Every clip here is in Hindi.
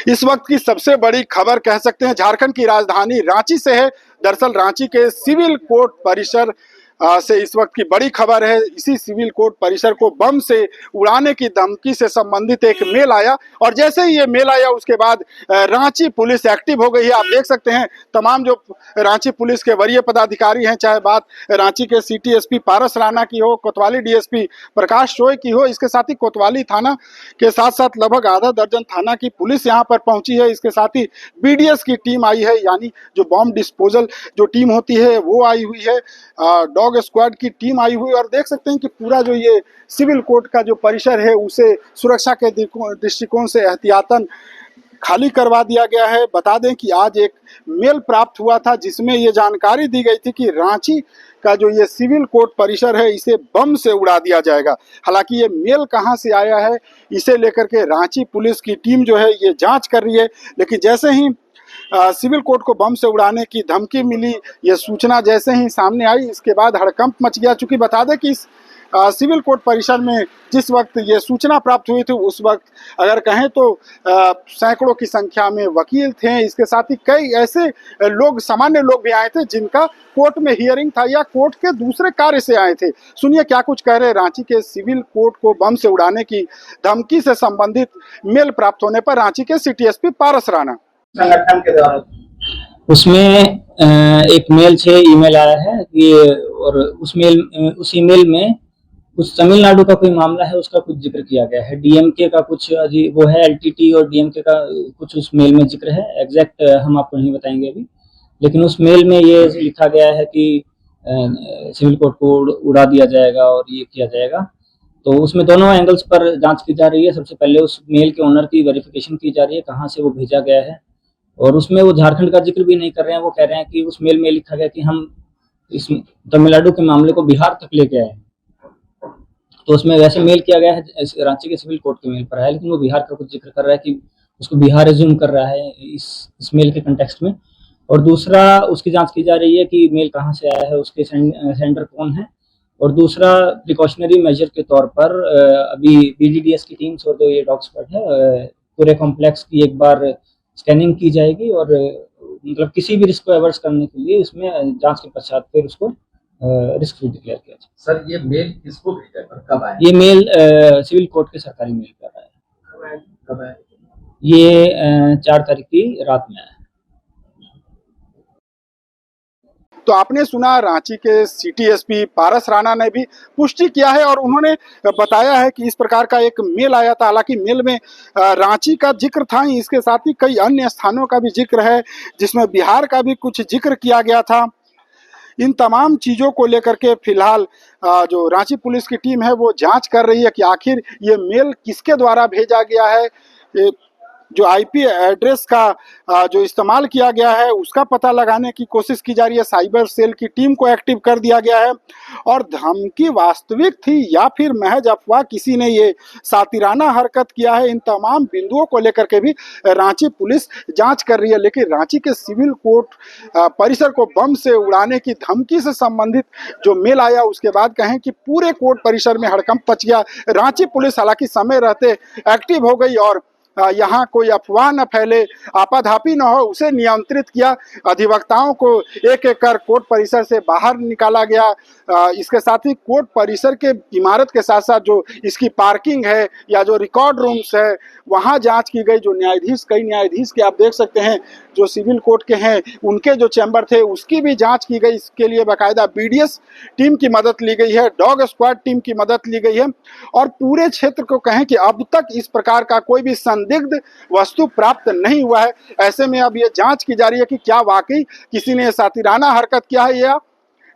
इस वक्त की सबसे बड़ी खबर कह सकते हैं झारखंड की राजधानी रांची से है। दरअसल रांची के सिविल कोर्ट परिसर से इस वक्त की बड़ी खबर है। इसी सिविल कोर्ट परिसर को बम से उड़ाने की धमकी से संबंधित एक मेल आया और जैसे ही ये मेल आया उसके बाद रांची पुलिस एक्टिव हो गई है। आप देख सकते हैं तमाम जो रांची पुलिस के वरीय पदाधिकारी हैं, चाहे बात रांची के सिटी एसपी पारस राणा की हो, कोतवाली डीएसपी प्रकाश सोय की हो, इसके साथ ही कोतवाली थाना के साथ साथ लगभग आधा दर्जन थाना की पुलिस यहाँ पर पहुंची है। इसके साथ ही बीडीएस की टीम आई है, यानी जो बॉम्ब डिस्पोजल जो टीम होती है वो आई हुई है, डॉग स्क्वाड की टीम आई हुई। और देख सकते हैं कि पूरा जो ये सिविल कोर्ट का जो परिसर है उसे सुरक्षा के दृष्टिकोण से एहतियातन खाली करवा दिया गया है। बता दें कि आज एक मेल प्राप्त हुआ था जिसमें ये जानकारी दी गई थी कि रांची का जो ये सिविल कोर्ट परिसर है इसे बम से उड़ा दिया जाएगा। हालांकि ये मेल कहां से आया है इसे लेकर के रांची पुलिस की टीम जो है ये जांच कर रही है, लेकिन जैसे ही सिविल कोर्ट को बम से उड़ाने की धमकी मिली, ये सूचना जैसे ही सामने आई इसके बाद हड़कंप मच गया। चूंकि बता दें कि इस सिविल कोर्ट परिसर में जिस वक्त ये सूचना प्राप्त हुई थी उस वक्त अगर कहें तो सैकड़ों की संख्या में वकील थे। इसके साथ ही कई ऐसे लोग, सामान्य लोग भी आए थे जिनका कोर्ट में हियरिंग था या कोर्ट के दूसरे कार्य से आए थे। सुनिए क्या कुछ कह रहे रांची के सिविल कोर्ट को बम से उड़ाने की धमकी से संबंधित मेल प्राप्त होने पर रांची के सिटी एसपी पारस राणा। संगठन के द्वारा उसमें एक मेल से ईमेल आया है कि, और उस ईमेल में कुछ तमिलनाडु का कोई मामला है उसका कुछ जिक्र किया गया है। डीएमके का कुछ वो है, एलटीटी और डीएमके का कुछ उस मेल में जिक्र है। एग्जैक्ट हम आपको नहीं बताएंगे अभी, लेकिन उस मेल में ये लिखा गया है कि सिविल कोर्ट को उड़ा दिया जाएगा और ये किया जाएगा। तो उसमें दोनों एंगल्स पर जांच की जा रही है। सबसे पहले उस मेल के ओनर की वेरिफिकेशन की जा रही है, कहाँ से वो भेजा गया है, और उसमें वो झारखंड का जिक्र भी नहीं कर रहे हैं। वो कह रहे हैं कि उस मेल में लिखा गया कि हम इस तमिलनाडु के मामले को बिहार तक लेके आए। तो उसमें वैसे मेल किया गया है रांची के सिविल कोर्ट के मेल पर है, लेकिन वो बिहार का कुछ जिक्र कर रहा है कि उसको बिहार एज्यूम कर रहा है इस मेल के कंटेक्स्ट में। और दूसरा उसकी जांच की जा रही है कि मेल कहाँ से आया है, उसके सेंडर कौन है। और दूसरा प्रिकॉशनरी मेजर के तौर पर अभी बीडीडीएस की टीम्स और जो ये डॉग स्क्वाड है पूरे कॉम्प्लेक्स की एक बार स्कैनिंग की जाएगी और मतलब किसी भी रिस्क को अवर्स करने के लिए इसमें जांच के पश्चात फिर उसको रिस्क फ्री डिक्लेयर किया जाए। सर ये मेल किसको भेजा है, कब आया? ये मेल सिविल कोर्ट के सरकारी मेल पर आया। कब आया? ये 4 तारीख की रात में आया। तो आपने सुना रांची के सिटी एसपी पारस राणा ने भी पुष्टि किया है और उन्होंने बताया है कि इस प्रकार का एक मेल आया था। हालांकि मेल में रांची का जिक्र था ही, इसके साथ ही कई अन्य स्थानों का भी जिक्र है जिसमें बिहार का भी कुछ जिक्र किया गया था। इन तमाम चीज़ों को लेकर के फिलहाल जो रांची पुलिस की टीम है वो जांच कर रही है कि आखिर ये मेल किसके द्वारा भेजा गया है। जो आईपी एड्रेस का जो इस्तेमाल किया गया है उसका पता लगाने की कोशिश की जा रही है। साइबर सेल की टीम को एक्टिव कर दिया गया है और धमकी वास्तविक थी या फिर महज अफवाह, किसी ने ये सातिराना हरकत किया है, इन तमाम बिंदुओं को लेकर के भी रांची पुलिस जांच कर रही है। लेकिन रांची के सिविल कोर्ट परिसर को बम से उड़ाने की धमकी से संबंधित जो मेल आया उसके बाद कहें कि पूरे कोर्ट परिसर में हड़कंप मच गया। रांची पुलिस हालांकि समय रहते एक्टिव हो गई और यहाँ कोई अफवाह न फैले, आपाधापी न हो, उसे नियंत्रित किया। अधिवक्ताओं को एक एक कर कोर्ट परिसर से बाहर निकाला गया। इसके साथ ही कोर्ट परिसर के इमारत के साथ साथ जो इसकी पार्किंग है या जो रिकॉर्ड रूम्स है वहाँ जांच की गई। जो न्यायाधीश, कई न्यायाधीश के आप देख सकते हैं जो सिविल कोर्ट के हैं उनके जो चैम्बर थे उसकी भी जांच की गई। इसके लिए बाकायदा बीडीएस टीम की मदद ली गई है, डॉग स्क्वाड टीम की मदद ली गई है और पूरे क्षेत्र को कहें कि अब तक इस प्रकार का कोई भी संदिग्ध वस्तु प्राप्त नहीं हुआ है। ऐसे में अब ये जांच की जा रही है कि क्या वाकई किसी ने सातिराना हरकत किया है या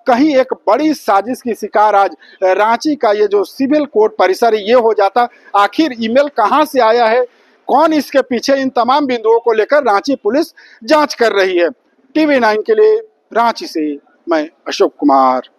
कहीं एक बड़ी साजिश की शिकार आज रांची का ये जो सिविल कोर्ट परिसर ये हो जाता। आखिर ईमेल कहां से आया है, कौन इसके पीछे, इन तमाम बिंदुओं को लेकर रांची पुलिस जांच कर रही है। टीवी 9 के लिए रांची से मैं अशोक कुमार।